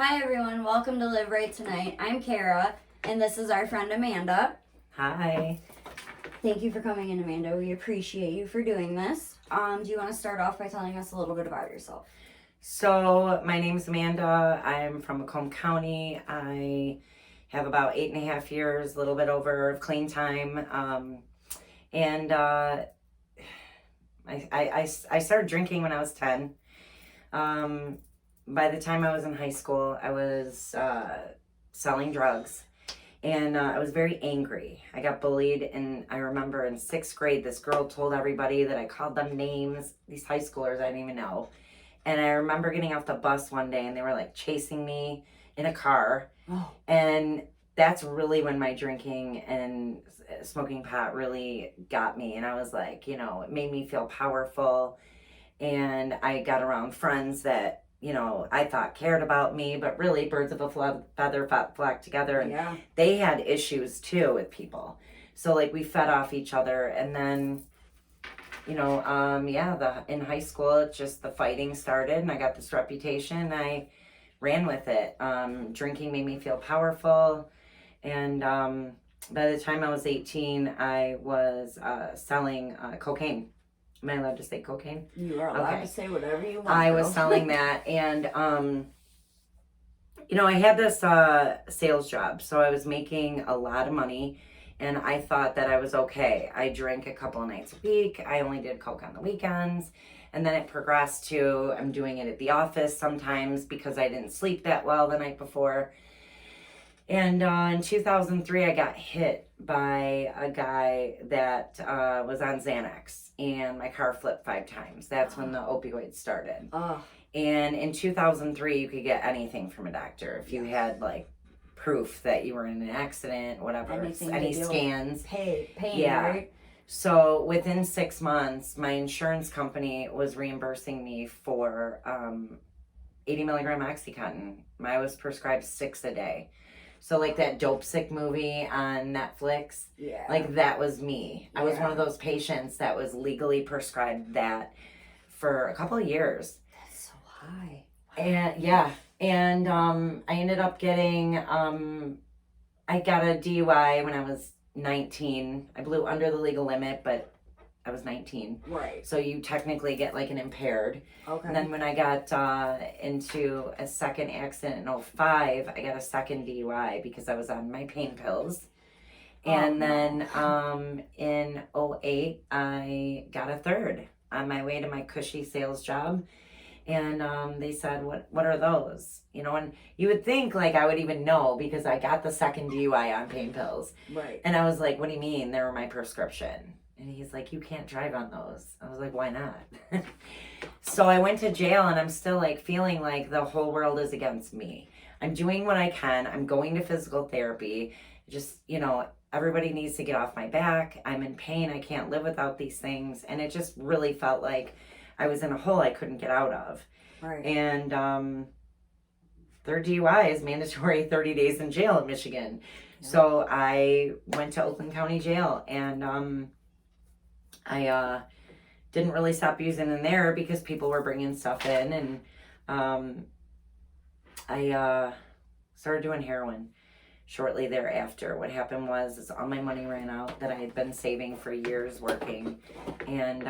Hi everyone, welcome to Live Rite Tonight. I'm Kara, and this is our friend Amanda. Hi. Thank you for coming in, Amanda. We appreciate you for doing this. Do you want to start off by telling us a little bit about yourself? So, my name's Amanda. I'm from Macomb County. I have about 8.5 years, a little bit over of clean time. I started drinking when I was 10. By the time I was in high school, I was selling drugs. And I was very angry. I got bullied, and I remember in 6th grade, this girl told everybody that I called them names, these high schoolers I didn't even know. And I remember getting off the bus one day, and they were like chasing me in a car. Oh. And that's really when my drinking and smoking pot really got me. And I was like, it made me feel powerful. And I got around friends that, I thought cared about me, but really birds of a feather flock together. And Yeah. they had issues too with people. So like we fed off each other. And then, in high school, it's just the fighting started and I got this reputation. I ran with it. Drinking made me feel powerful. And by the time I was 18, I was selling cocaine. Am I allowed to say cocaine? You are allowed to say whatever you want. I was selling that, and I had this sales job, so I was making a lot of money, and I thought that I was okay. I drank a couple of nights a week. I only did coke on the weekends, and then it progressed to I'm doing it at the office sometimes because I didn't sleep that well the night before. And in 2003, I got hit by a guy that was on Xanax, and my car flipped 5 times. That's when the opioids started. Oh. And in 2003, you could get anything from a doctor if you had like proof that you were in an accident, whatever, any scans. Pain, yeah. Right? So within 6 months, my insurance company was reimbursing me for 80 milligram Oxycontin. I was prescribed 6 a day. So like that Dope Sick movie on Netflix, like that was me. I was one of those patients that was legally prescribed that for a couple of years. That's so high. And I ended up getting, I got a DUI when I was 19. I blew under the legal limit, but I was 19. Right. So you technically get like an impaired. Okay. And then when I got into a second accident in 05, I got a second DUI because I was on my pain pills. And then in 08, I got a third on my way to my cushy sales job. And they said, what are those? And you would think like I would even know because I got the second DUI on pain pills. Right. And I was like, what do you mean? They were my prescription. And he's like, you can't drive on those. I was like, why not? So I went to jail and I'm still like feeling like the whole world is against me. I'm doing what I can. I'm going to physical therapy. Just, everybody needs to get off my back. I'm in pain. I can't live without these things. And it just really felt like I was in a hole I couldn't get out of. Right. And third DUI is mandatory 30 days in jail in Michigan. Yeah. So I went to Oakland County Jail and I didn't really stop using in there because people were bringing stuff in, and I started doing heroin shortly thereafter. What happened was all my money ran out that I had been saving for years working, and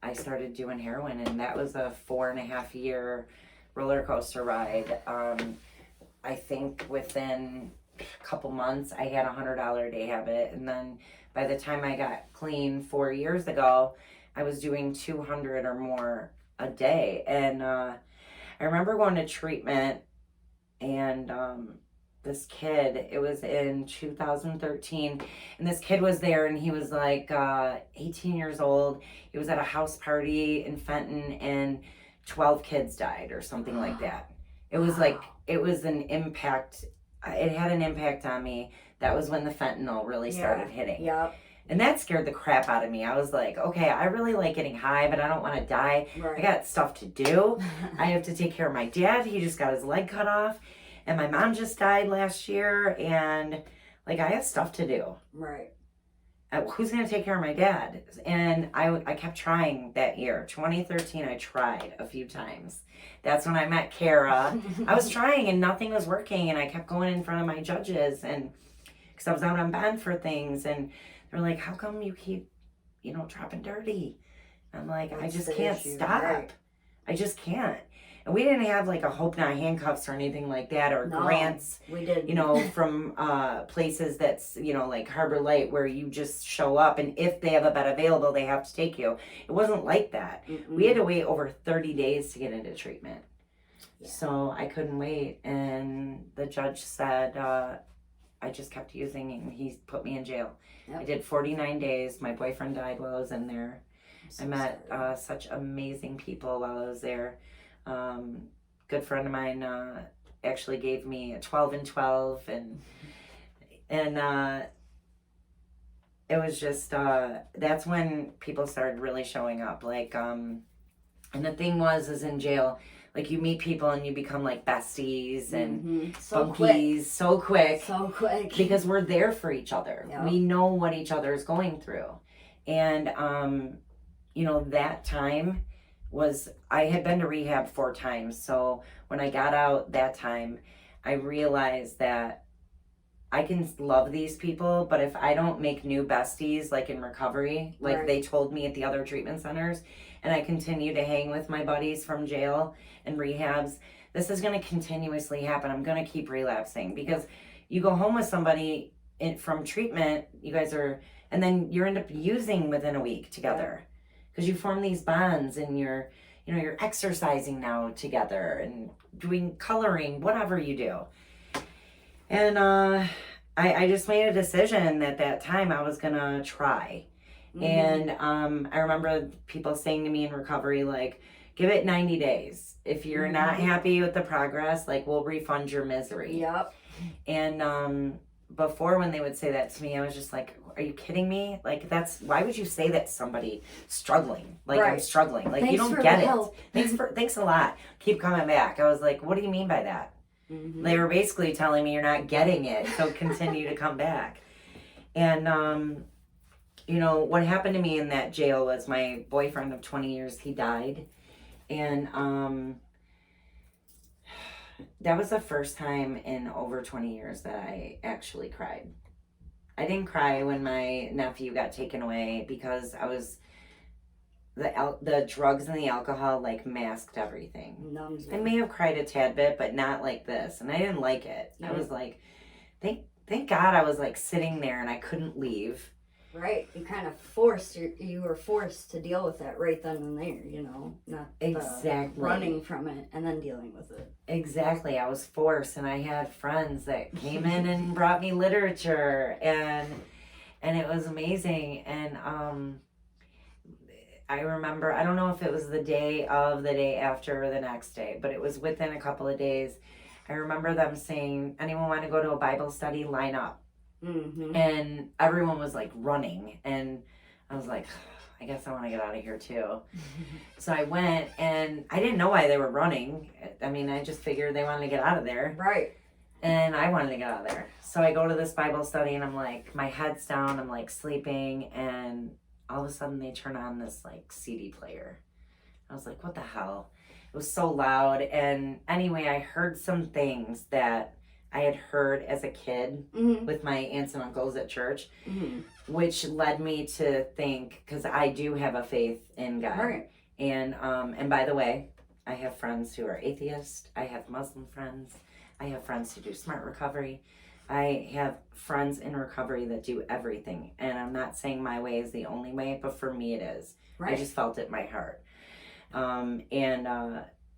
I started doing heroin, and that was a 4.5 year roller coaster ride. I think within a couple months I had a $100 a day habit, and then by the time I got clean 4 years ago, I was doing 200 or more a day. And I remember going to treatment, and this kid, it was in 2013, and this kid was there, and he was like 18 years old. He was at a house party in Fenton, and 12 kids died or something like that. It was like, it was an impact. It had an impact on me. That was when the fentanyl really started hitting. Yep. And that scared the crap out of me. I was like, okay, I really like getting high, but I don't want to die. Right. I got stuff to do. I have to take care of my dad. He just got his leg cut off. And my mom just died last year. And like, I have stuff to do. Right. who's going to take care of my dad? And I kept trying that year. 2013, I tried a few times. That's when I met Kara. I was trying and nothing was working. And I kept going in front of my judges and because I was out on bond for things. And they're like, how come you keep, dropping dirty? I'm like, I just can't stop. Right. I just can't. And we didn't have like a Hope Not handcuffs or anything like that or grants, we did. From places that's, like Harbor Light where you just show up and if they have a bed available, they have to take you. It wasn't like that. Mm-mm. We had to wait over 30 days to get into treatment. Yeah. So I couldn't wait. And the judge said, I just kept using and he put me in jail. Yep. I did 49 days. My boyfriend died while I was in there. I met such amazing people while I was there. Good friend of mine actually gave me a 12 and 12 and it was just that's when people started really showing up like and the thing is in jail like you meet people and you become like besties and bunkies so quick because we're there for each other. Yep. We know what each other is going through and that time was I had been to rehab 4 times. So when I got out that time, I realized that I can love these people, but if I don't make new besties, like in recovery, like right. They told me at the other treatment centers, and I continue to hang with my buddies from jail and rehabs, this is going to continuously happen. I'm going to keep relapsing because you go home with somebody from treatment, you guys are, and then you end up using within a week together. Yeah. Because you form these bonds and you're exercising now together and doing coloring, whatever you do. And I just made a decision at that time I was going to try. Mm-hmm. And I remember people saying to me in recovery, like, give it 90 days. If you're mm-hmm. not happy with the progress, like, we'll refund your misery. Yep. And before when they would say that to me, I was just like, are you kidding me? Like why would you say that to somebody struggling? Like right. I'm struggling. Like thanks you don't get it. Help. Thanks a lot. Keep coming back. I was like, what do you mean by that? Mm-hmm. They were basically telling me you're not getting it. So continue to come back. And, what happened to me in that jail was my boyfriend of 20 years, he died. And, that was the first time in over 20 years that I actually cried. I didn't cry when my nephew got taken away because the drugs and the alcohol like masked everything. I may have cried a tad bit, but not like this, and I didn't like it. Yeah. I was like, thank God I was like sitting there and I couldn't leave. Right, you kind of you were forced to deal with that right then and there, not exactly running from it and then dealing with it. Exactly, I was forced, and I had friends that came in and brought me literature, and it was amazing. And I remember, I don't know if it was the day after, or the next day, but it was within a couple of days. I remember them saying, anyone want to go to a Bible study? Line up. Mm-hmm. And everyone was like running, and I was like, I guess I want to get out of here too. Mm-hmm. So I went, and I didn't know why they were running. I mean, I just figured they wanted to get out of there. Right. And I wanted to get out of there. So I go to this Bible study, and I'm like, my head's down, I'm like sleeping, and all of a sudden they turn on this like CD player. I was like, what the hell? It was so loud. And anyway, I heard some things that I had heard as a kid mm-hmm. with my aunts and uncles at church, mm-hmm. which led me to think, because I do have a faith in God. Right. And by the way, I have friends who are atheists. I have Muslim friends. I have friends who do smart recovery. I have friends in recovery that do everything. And I'm not saying my way is the only way, but for me it is. Right. I just felt it in my heart.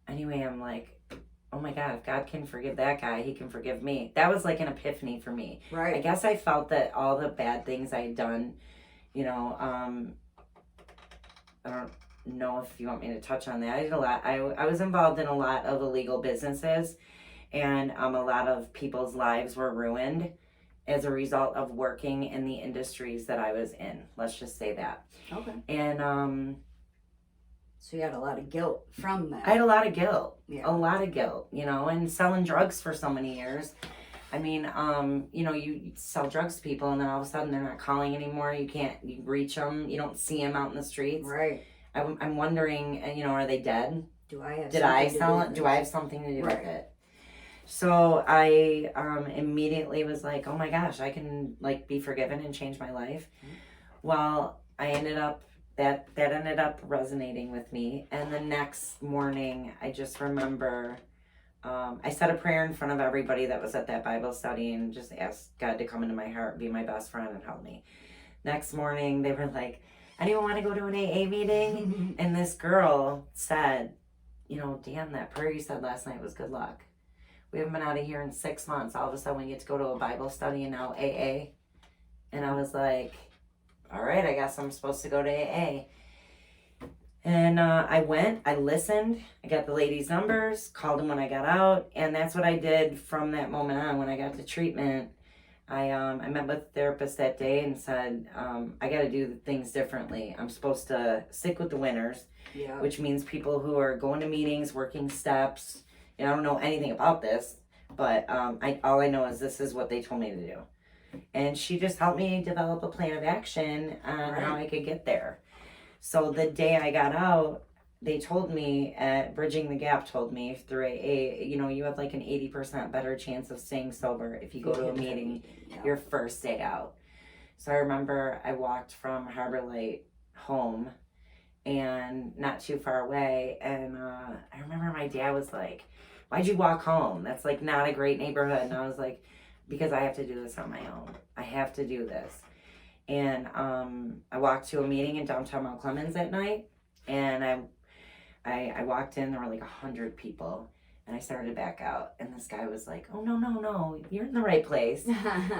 Anyway, I'm like, oh my God, if God can forgive that guy, he can forgive me. That was like an epiphany for me. Right. I guess I felt that all the bad things I had done, I don't know if you want me to touch on that. I did a lot. I was involved in a lot of illegal businesses, and a lot of people's lives were ruined as a result of working in the industries that I was in. Let's just say that. Okay. And so you had a lot of guilt from that. I had a lot of guilt. Yeah. A lot of guilt, and selling drugs for so many years. I mean, you sell drugs to people, and then all of a sudden they're not calling anymore. You reach them. You don't see them out in the streets. Right. I'm wondering, are they dead? Did I sell it? Do I have something to do with it? So I immediately was like, oh my gosh, I can like be forgiven and change my life. Well, that ended up resonating with me. And the next morning, I just remember I said a prayer in front of everybody that was at that Bible study and just asked God to come into my heart, be my best friend, and help me. Next morning, they were like, anyone want to go to an AA meeting? And this girl said, Dan, that prayer you said last night was good luck. We haven't been out of here in 6 months. All of a sudden, we get to go to a Bible study and now AA. And I was like, all right, I guess I'm supposed to go to AA. And I went, I listened, I got the ladies' numbers, called them when I got out, and that's what I did from that moment on. When I got to treatment, I met with the therapist that day and said, I got to do things differently. I'm supposed to stick with the winners, which means people who are going to meetings, working steps. I don't know anything about this, but all I know is this is what they told me to do. And she just helped me develop a plan of action on how I could get there. So the day I got out, they told me at Bridging the Gap told me through AA, you have like an 80% better chance of staying sober if you go to a meeting your first day out. So I remember I walked from Harbor Light home and not too far away. And I remember my dad was like, why'd you walk home? That's like not a great neighborhood. And I was like, because I have to do this on my own. I have to do this. And I walked to a meeting in downtown Mount Clemens that night, and I walked in, there were like 100 people, and I started to back out, and this guy was like, oh, no, you're in the right place.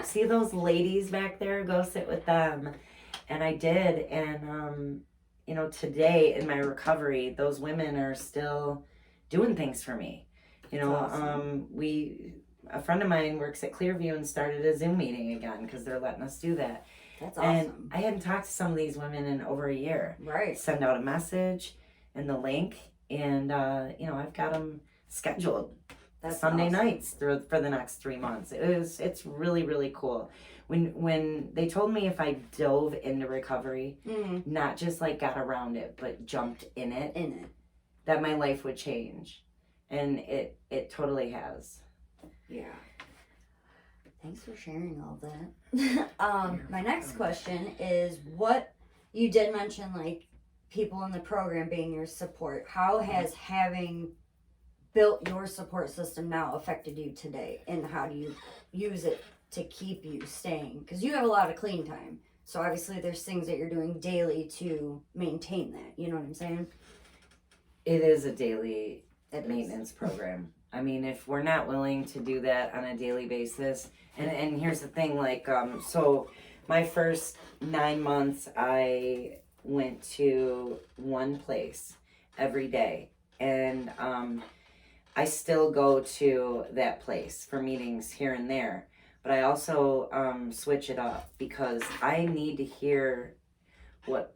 See those ladies back there? Go sit with them. And I did, and, today in my recovery, those women are still doing things for me. Awesome. A friend of mine works at Clearview and started a Zoom meeting again because they're letting us do that. That's awesome. And I hadn't talked to some of these women in over a year. Right. Send out a message and the link, and I've got them scheduled. That's Sunday awesome. Nights for the next 3 months. It's really, really cool. When they told me if I dove into recovery, not just like got around it, but jumped in it, that my life would change, and it totally has. Yeah. Thanks for sharing all that. My next question is, what you did mention, like people in the program being your support. How has having built your support system now affected you today, and how do you use it to keep you staying? Because you have a lot of clean time, so obviously there's things that you're doing daily to maintain that. You know what I'm saying? It is a daily maintenance program. I mean, if we're not willing to do that on a daily basis, and here's the thing, like, so my first 9 months, I went to one place every day, and I still go to that place for meetings here and there, but I also switch it up because I need to hear what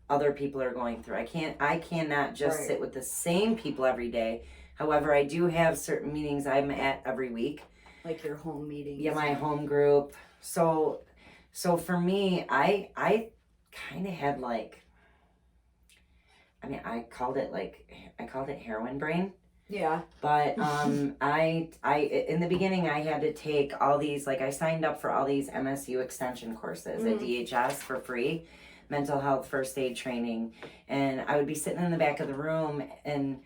other people are going through. I cannot just sit with the same people every day. However, I do have certain meetings I'm at every week. Like your home meetings. Yeah, my home group. So for me, I kind of had like, I called it heroin brain. Yeah. But I in the beginning I had to take all these, like I signed up for all these MSU extension courses at DHS for free, mental health first aid training, and I would be sitting in the back of the room and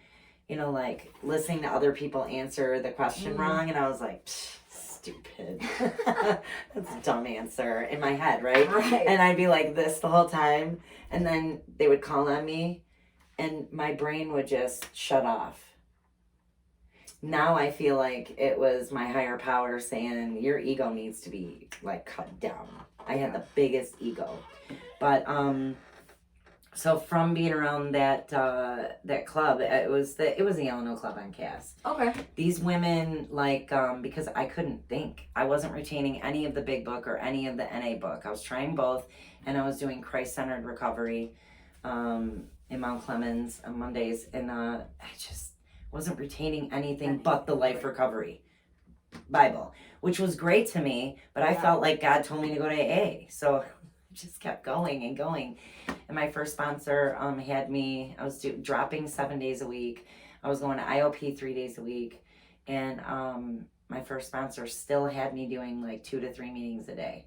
like listening to other people answer the question wrong, and I was like, stupid. That's a dumb answer in my head, right? And I'd be like this the whole time, and then they would call on me and my brain would just shut off. Now I feel like it was my higher power saying your ego needs to be like cut down. I had the biggest ego. But so from being around that club, it was the Yellow Club on Cass. Okay. These women, like, because I couldn't think. I wasn't retaining any of the big book or any of the NA book. I was trying both, and I was doing Christ-centered recovery in Mount Clemens on Mondays, and I just wasn't retaining anything but the life recovery. Bible, which was great to me, but I Yeah. felt like God told me to go to AA. So I just kept going and going. And my first sponsor had me, I was dropping 7 days a week. I was going to IOP 3 days a week. And my first sponsor still had me doing like 2 to 3 meetings a day.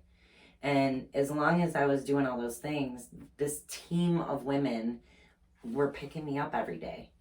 And as long as I was doing all those things, this team of women were picking me up every day,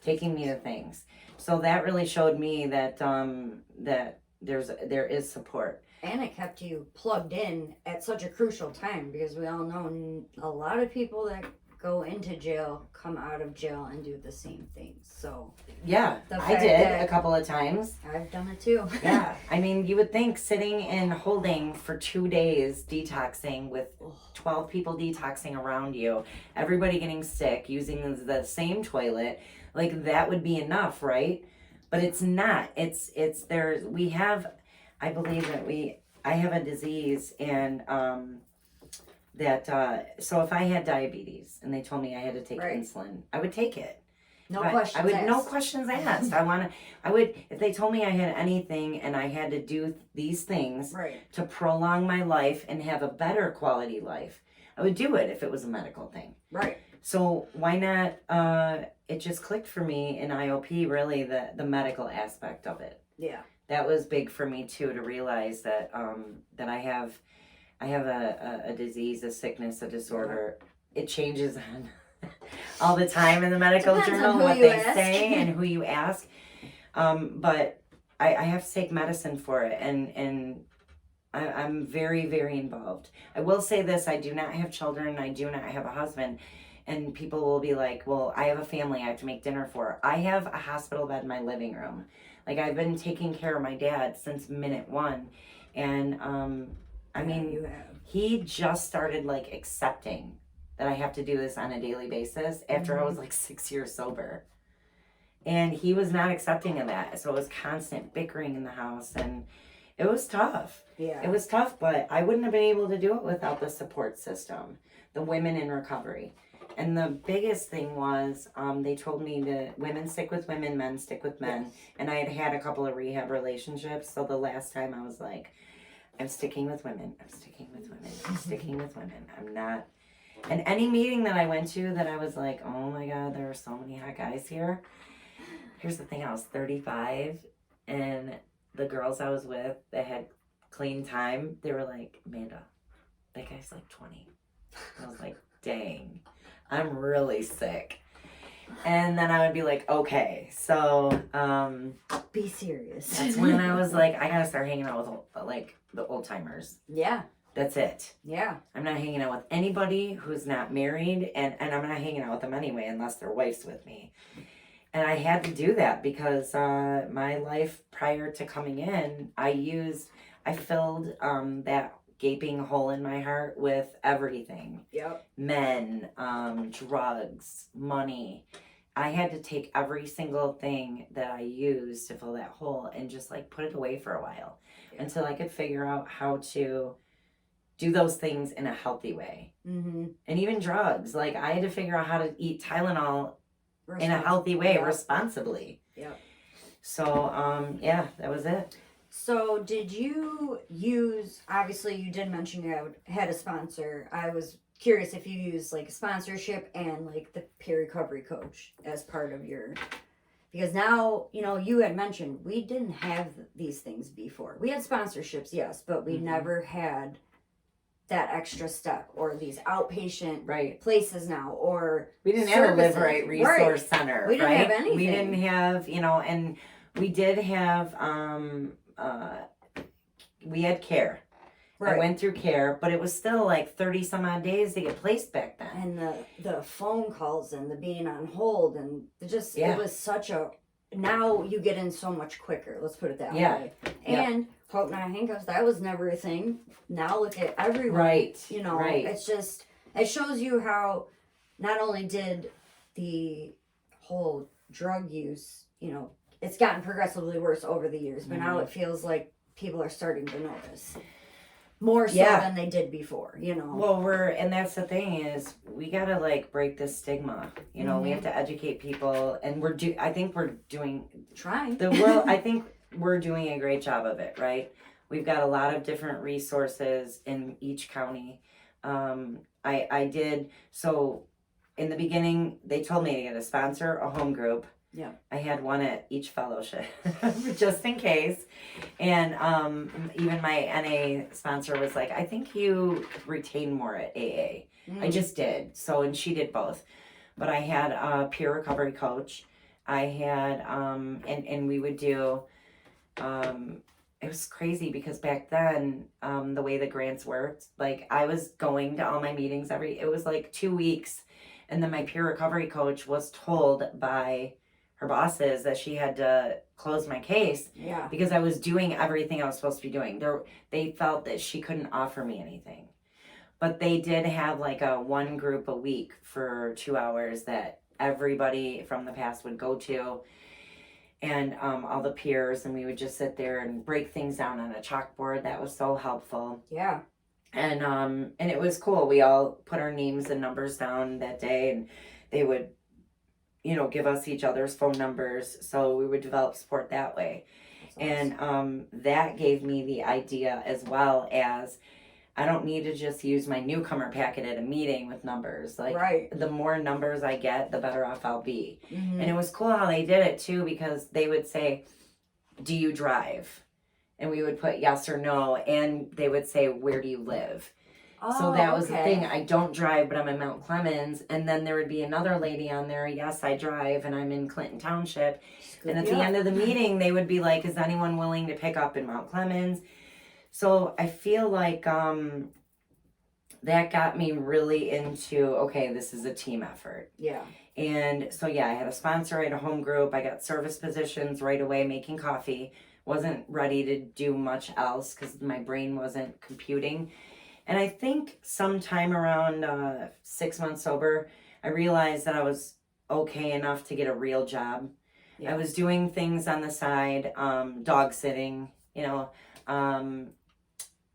taking me to things. So that really showed me that that there is support. And it kept you plugged in at such a crucial time, because we all know a lot of people that go into jail come out of jail and do the same things. So Yeah, the I fact did that- a couple of times. I've done it too. Yeah, I mean, you would think sitting and holding for 2 days, detoxing with 12 people detoxing around you, everybody getting sick, using the same toilet, like that would be enough, right? But it's not. It's there. We have, I believe that I have a disease, and so if I had diabetes and they told me I had to take Right. insulin, I would take it. No But questions I would asked. no questions asked. I would if they told me I had anything and I had to do these things Right. to prolong my life and have a better quality life, I would do it if it was a medical thing. Right. So why not? It just clicked for me in IOP, really, the medical aspect of it. Yeah. That was big for me too, to realize that that I have a disease, a sickness, a disorder. It changes on all the time in the medical Depends on journal, who what you they ask. say and who you ask. But I have to take medicine for it, and I'm very, very involved. I will say this: I do not have children. I do not have a husband. And people will be like, well, I have a family I have to make dinner for. I have a hospital bed in my living room. Like, I've been taking care of my dad since minute one. And, I mean, you have. he just started, like, accepting that I have to do this on a daily basis after I was, like, 6 years sober. And he was not accepting of that. So it was constant bickering in the house. And it was tough. Yeah. It was tough, but I wouldn't have been able to do it without the support system, the women in recovery. And the biggest thing was, they told me to women stick with women, men stick with men. Yes. And I had a couple of rehab relationships. So the last time I was like, I'm sticking with women. I'm sticking with women. I'm sticking with women. I'm not. And any meeting that I went to that I was like, oh my God, there are so many hot guys here. Here's the thing, I was 35, and the girls I was with that had clean time, they were like, Amanda, that guy's like 20. I was like, dang. I'm really sick. And then I would be like, okay. So, Be serious. that's when I was like, I gotta start hanging out with like the old timers. Yeah. That's it. Yeah. I'm not hanging out with anybody who's not married, and I'm not hanging out with them anyway unless their wife's with me. And I had to do that because my life prior to coming in, I filled that gaping hole in my heart with everything. Yep. Men, drugs, money. I had to take every single thing that I used to fill that hole and just like put it away for a while until I could figure out how to do those things in a healthy way. Mm-hmm. And even drugs. Like, I had to figure out how to eat Tylenol in a healthy way, Yep. responsibly. Yep. So, yeah, that was it. So did you use, obviously you did mention you had a sponsor. I was curious if you used like a sponsorship and like the peer recovery coach as part of your, because now, you know, you had mentioned we didn't have these things before. We had sponsorships, yes, but we Mhm. never had that extra step or these outpatient Right. places now, or We didn't have a Live services. Right Resource Center, We didn't right? have anything. We didn't have, you know, and we did have, we had care. right. I went through care, but it was still like 30 some odd days to get placed back then. And the phone calls and the being on hold and Yeah. it was such a, now you get in so much quicker, let's put it that Yeah. way. Yeah. And Hope Not Handcuffs, that was never a thing. Now look at everyone. Right. You know, Right. it's just, it shows you how not only did the whole drug use, you know, it's gotten progressively worse over the years, but now Mhm. it feels like people are starting to notice. More so Yeah. than they did before, you know. Well, and that's the thing is we gotta like break this stigma. You know, we have to educate people, and I think we're doing Trying. the world. I think we're doing a great job of it, right? We've got a lot of different resources in each county. I did, so in the beginning, they told me to get a sponsor, a home group. Yeah. I had one at each fellowship, just in case. And even my NA sponsor was like, I think you retain more at AA. I just did. So, and she did both. But I had a peer recovery coach. I had, and we would do, it was crazy because back then, the way the grants worked, like I was going to all my meetings it was like 2 weeks. And then my peer recovery coach was told by her bosses that she had to close my case because I was doing everything I was supposed to be doing. They felt that she couldn't offer me anything. But they did have like a one group a week for 2 hours that everybody from the past would go to, and all the peers, and we would just sit there and break things down on a chalkboard. That was so helpful. Yeah. And it was cool. We all put our names and numbers down that day, and they would, give us each other's phone numbers, so we would develop support that way. Awesome. And that gave me the idea, as well as I don't need to just use my newcomer packet at a meeting with numbers. Like, the more numbers I get, the better off I'll be. Mm-hmm. And it was cool how they did it too, because they would say, do you drive? And we would put yes or no, and they would say, where do you live? So that was the thing. I don't drive, but I'm in Mount Clemens. And then there would be another lady on there. Yes, I drive, and I'm in Clinton Township. And at the end of the meeting, they would be like, is anyone willing to pick up in Mount Clemens? So I feel like that got me really into, okay, this is a team effort. Yeah. And so, I had a sponsor, I had a home group. I got service positions right away, making coffee. Wasn't ready to do much else because my brain wasn't computing. And I think sometime around 6 months sober, I realized that I was okay enough to get a real job. Yeah. I was doing things on the side, dog sitting,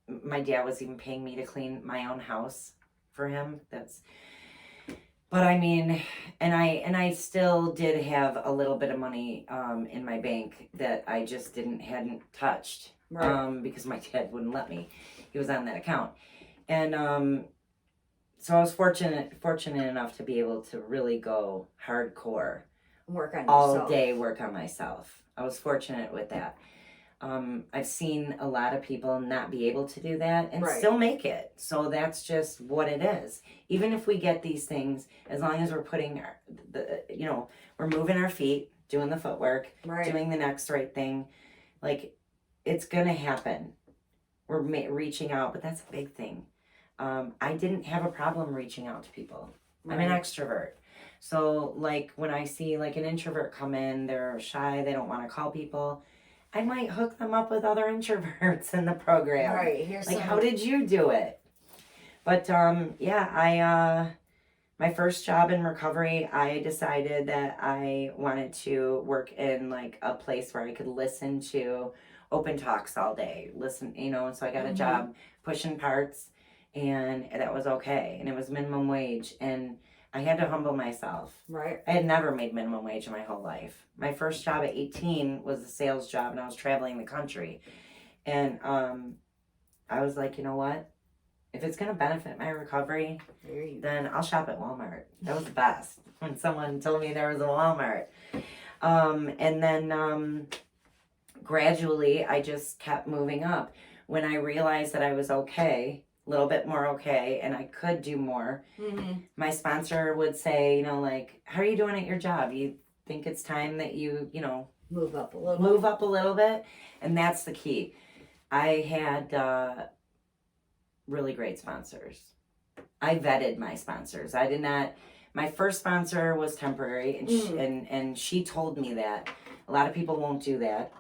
my dad was even paying me to clean my own house for him. But I mean, and I still did have a little bit of money in my bank that I just hadn't touched, because my dad wouldn't let me. He was on that account. And so I was fortunate enough to be able to really go hardcore, work on all yourself. Day, work on myself. I was fortunate with that. I've seen a lot of people not be able to do that and still make it. So that's just what it is. Even if we get these things, as long as we're putting we're moving our feet, doing the footwork, doing the next right thing, like, it's gonna happen. We're reaching out, but that's a big thing. I didn't have a problem reaching out to people. I'm an extrovert. So, like, when I see, like, an introvert come in, they're shy, they don't want to call people, I might hook them up with other introverts in the program. Like, how did you do it? But, my first job in recovery, I decided that I wanted to work in, like, a place where I could listen to open talks all day. So I got a job pushing parts, and that was okay. And it was minimum wage, and I had to humble myself. I had never made minimum wage in my whole life. My first job at 18 was a sales job, and I was traveling the country. And I was like, you know what? If it's going to benefit my recovery, then I'll shop at Walmart. That was the best when someone told me there was a Walmart. And then gradually, I just kept moving up. When I realized that I was okay, a little bit more okay, and I could do more, my sponsor would say, like, how are you doing at your job? You think it's time that you, move up a little bit? And that's the key. I had really great sponsors. I vetted my sponsors. I did not. My first sponsor was temporary, and she told me that. A lot of people won't do that.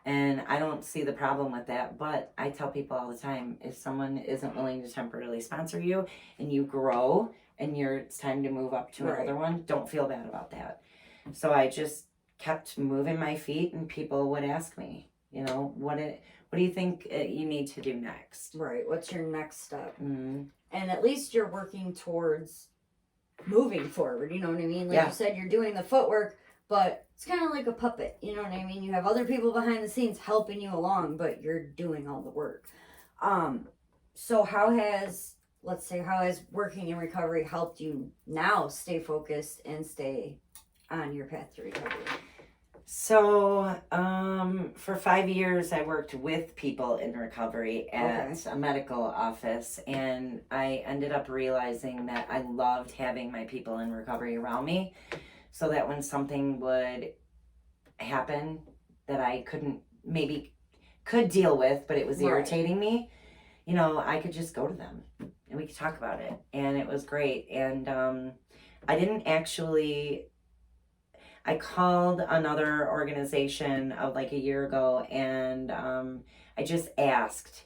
And I don't see the problem with that, but I tell people all the time, if someone isn't willing to temporarily sponsor you and you grow and it's time to move up to another one, don't feel bad about that. So I just kept moving my feet, and people would ask me, what do you think you need to do next? What's your next step? And at least you're working towards moving forward, you know what I mean? Like you said, you're doing the footwork, but it's kind of like a puppet, you know what I mean? You have other people behind the scenes helping you along, but you're doing all the work. So how has working in recovery helped you now stay focused and stay on your path to recovery? So, for 5 years, I worked with people in recovery at a medical office, and I ended up realizing that I loved having my people in recovery around me, so that when something would happen that I could deal with, but it was irritating me, you know, I could just go to them and we could talk about it, and it was great. And I didn't actually. I called another organization of like a year ago, and I just asked,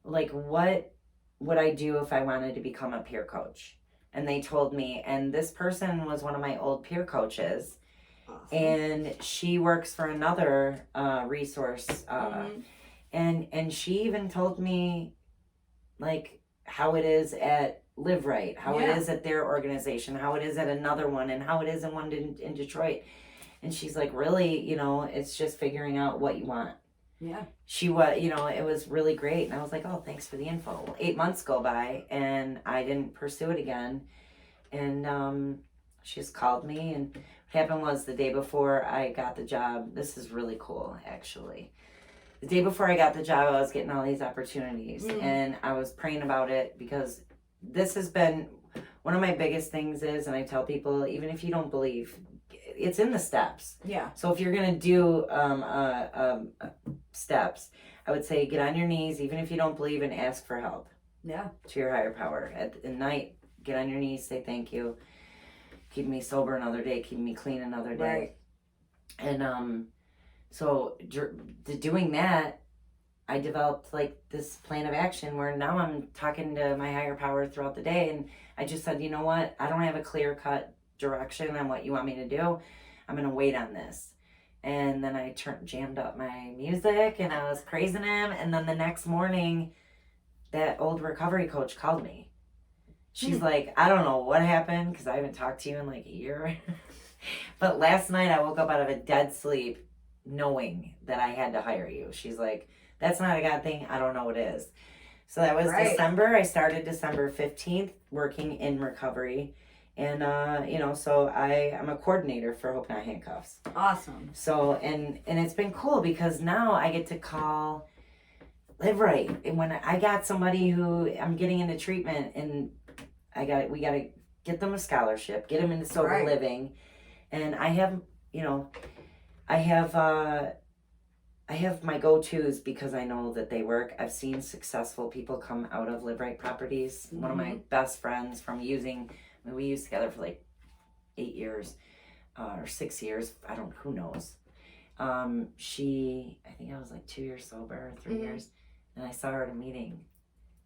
like, what would I do if I wanted to become a peer coach? And they told me, and this person was one of my old peer coaches. Awesome. And she works for another resource, and she even told me, like, how it is at Live Right, how it is at their organization, how it is at another one, and how it is in one in Detroit. And she's like, really, you know, it's just figuring out what you want. Yeah. She was, you know, it was really great. And I was like, oh, thanks for the info. 8 months go by and I didn't pursue it again. And she just called me, and what happened was the day before I got the job, this is really cool, actually. The day before I got the job, I was getting all these opportunities, and I was praying about it, because this has been one of my biggest things is, and I tell people, even if you don't believe, it's in the steps. Yeah. So if you're going to do steps, I would say get on your knees, even if you don't believe, and ask for help. Yeah. To your higher power. At night, get on your knees, say thank you. Keep me sober another day, keep me clean another day. Right. And so doing that, I developed like this plan of action where now I'm talking to my higher power throughout the day, and I just said, you know what? I don't have a clear-cut direction on what you want me to do. I'm going to wait on this. And then I jammed up my music, and I was praising him, and then the next morning, that old recovery coach called me. She's like, I don't know what happened, because I haven't talked to you in like a year. But last night I woke up out of a dead sleep knowing that I had to hire you. She's like, that's not a God thing. I don't know what it is. So that was December. I started December 15th working in recovery. And, you know, so I'm a coordinator for Hope Not Handcuffs. Awesome. So, and it's been cool, because now I get to call Live Right. And when I got somebody who I'm getting into treatment, and we got to get them a scholarship, get them into sober living. And I have, you know, I have my go-tos, because I know that they work. I've seen successful people come out of Live Right properties. One of my best friends from we used together for like 8 years, or 6 years. Who knows. I think I was like 2 years sober, 3 years. And I saw her at a meeting,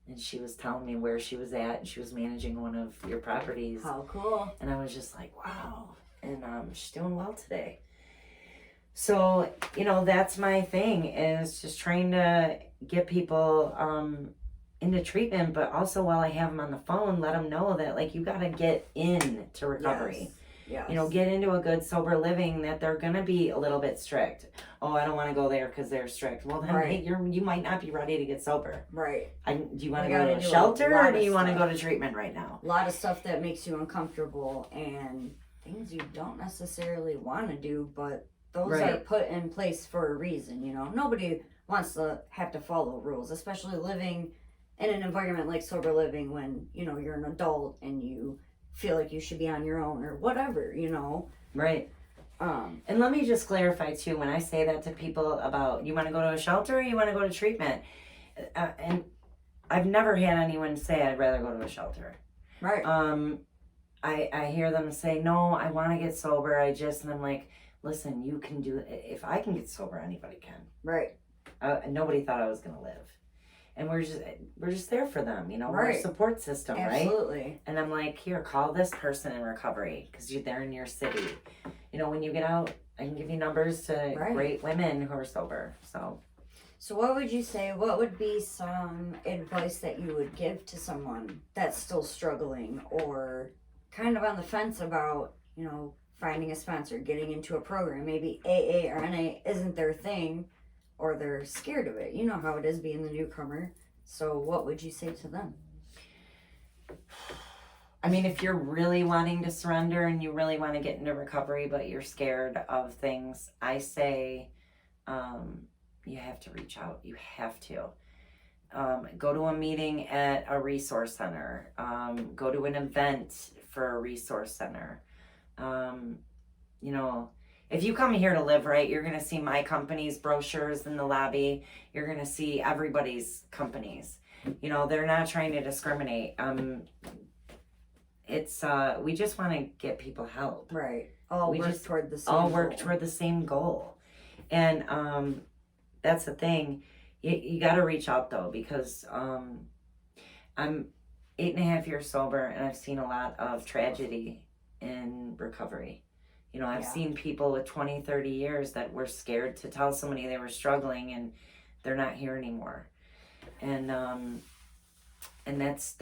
and she was telling me where she was at, and she was managing one of your properties. How cool. And I was just like, wow. And she's doing well today. So, you know, that's my thing, is just trying to get people into treatment, but also while I have them on the phone, let them know that, like, you got to get into recovery. Yes. You know, get into a good sober living, that they're going to be a little bit strict. Oh, I don't want to go there because they're strict. Well, then hey, you might not be ready to get sober. Right. Do you want to go to a shelter, or do you want to go to treatment right now? A lot of stuff that makes you uncomfortable, and things you don't necessarily want to do, but those are put in place for a reason, you know. Nobody wants to have to follow rules, especially living in an environment like sober living, when, you know, you're an adult and you feel like you should be on your own or whatever, you know. Right. And let me just clarify too, when I say that to people about, you want to go to a shelter or you want to go to treatment, and I've never had anyone say I'd rather go to a shelter. Right. I hear them say, no, I want to get sober. And I'm like, listen, you can do it. If I can get sober, anybody can. Right. Nobody thought I was going to live. And we're just there for them, you know. We're a support system, right? Absolutely. And I'm like, here, call this person in recovery, because they're in your city. You know, when you get out, I can give you numbers to great women who are sober. So what would you say, what would be some advice that you would give to someone that's still struggling, or kind of on the fence about, you know, finding a sponsor, getting into a program. Maybe AA or NA isn't their thing, or they're scared of it. You know how it is being the newcomer. So what would you say to them? I mean, if you're really wanting to surrender and you really want to get into recovery, but you're scared of things, I say you have to reach out. You have to. Go to a meeting at a resource center. Go to an event for a resource center. You know, if you come here to live right, you're going to see my company's brochures in the lobby. You're going to see everybody's companies. You know, they're not trying to discriminate. It's we just want to get people help. Right. All work toward the same goal. And that's the thing. You got to reach out though, because I'm 8.5 years sober, and I've seen a lot of tragedy in recovery. You know, I've seen people with 20, 30 years that were scared to tell somebody they were struggling, and they're not here anymore. And that's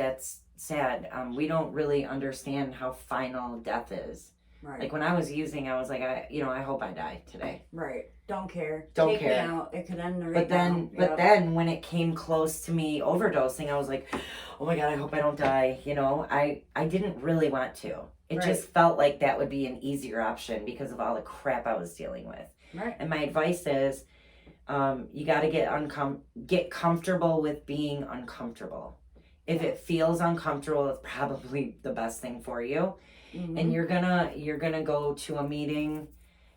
sad. We don't really understand how final death is. Right. Like when I was using, I was like, I hope I die today. Right. Don't care. Take me out. It could end right now. But then when it came close to me overdosing, I was like, oh my God, I hope I don't die. You know, I didn't really want to. It just felt like that would be an easier option because of all the crap I was dealing with. Right. And my advice is, you got to get comfortable with being uncomfortable. If it feels uncomfortable, it's probably the best thing for you. Mm-hmm. And you're gonna go to a meeting.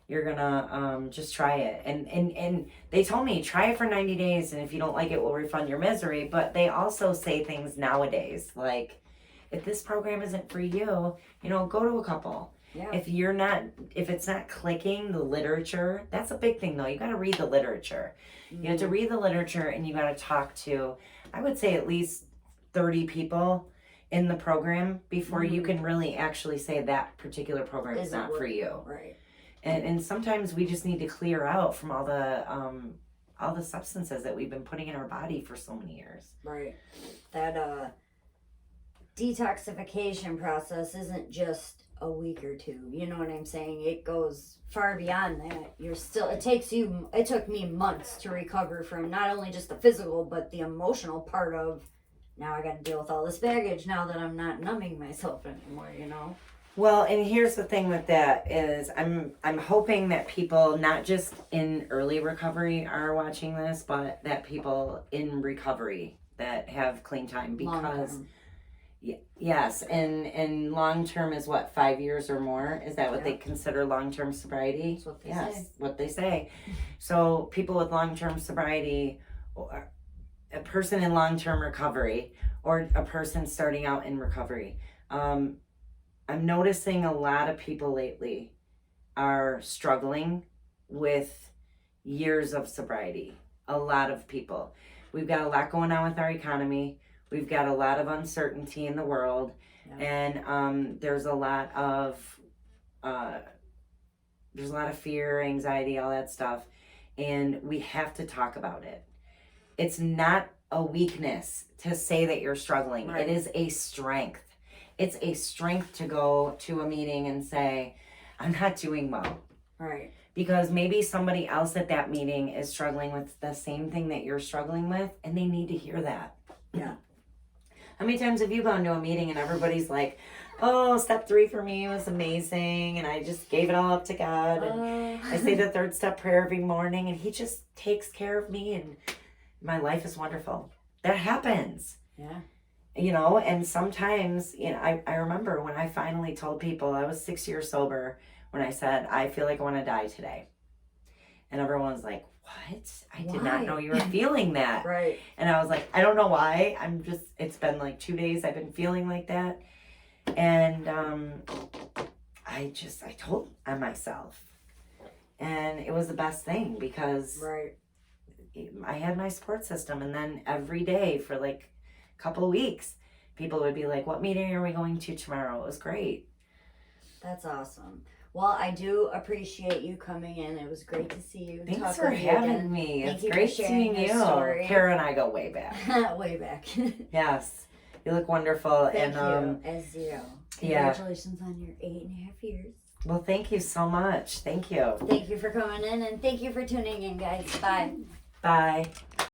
You're gonna just try it. And they told me try it for 90 days, and if you don't like it, we'll refund your misery. But they also say things nowadays like, if this program isn't for you, you know, go to a couple. Yeah. If it's not clicking the literature, that's a big thing though. You got to read the literature. Mm-hmm. You have to read the literature, and you got to talk to, I would say, at least 30 people in the program before you can really actually say that particular program is not for you. Right. And sometimes we just need to clear out from all the substances that we've been putting in our body for so many years. Right. That detoxification process isn't just a week or two. You know what I'm saying? It goes far beyond that. It took me months to recover from not only just the physical, but the emotional part of, now I got to deal with all this baggage now that I'm not numbing myself anymore, you know? Well, and here's the thing with that is I'm hoping that people not just in early recovery are watching this, but that people in recovery that have clean time, because yes, and long term is what, 5 years or more? Is that what they consider long-term sobriety? That's what they say. What they say. So people with long-term sobriety, or a person in long-term recovery, or a person starting out in recovery, I'm noticing a lot of people lately are struggling with years of sobriety. A lot of people. We've got a lot going on with our economy. We've got a lot of uncertainty in the world. Yeah. And there's a lot of fear, anxiety, all that stuff. And we have to talk about it. It's not a weakness to say that you're struggling. Right. It is a strength. It's a strength to go to a meeting and say, I'm not doing well. Right. Because maybe somebody else at that meeting is struggling with the same thing that you're struggling with, and they need to hear that. Yeah. How many times have you gone to a meeting and everybody's like, oh, step 3 for me was amazing, and I just gave it all up to God, and I say the 3rd step prayer every morning, and he just takes care of me, and my life is wonderful. That happens. Yeah. You know, and sometimes, you know, I remember when I finally told people, I was 6 years sober, when I said, I feel like I want to die today. And everyone was like, what? I did not know you were feeling that. Right. And I was like, I don't know why. It's been like 2 days I've been feeling like that. And I told on myself. And it was the best thing because I had my support system. And then every day for like a couple of weeks, people would be like, what meeting are we going to tomorrow? It was great. That's awesome. Well, I do appreciate you coming in. It was great to see you. Thanks for having me. It's great seeing you. Kara and I go way back. Way back. Yes. You look wonderful. Thank you. As zero. Yeah. Congratulations on your 8.5 years. Well, thank you so much. Thank you. Thank you for coming in, and thank you for tuning in, guys. Bye. Bye.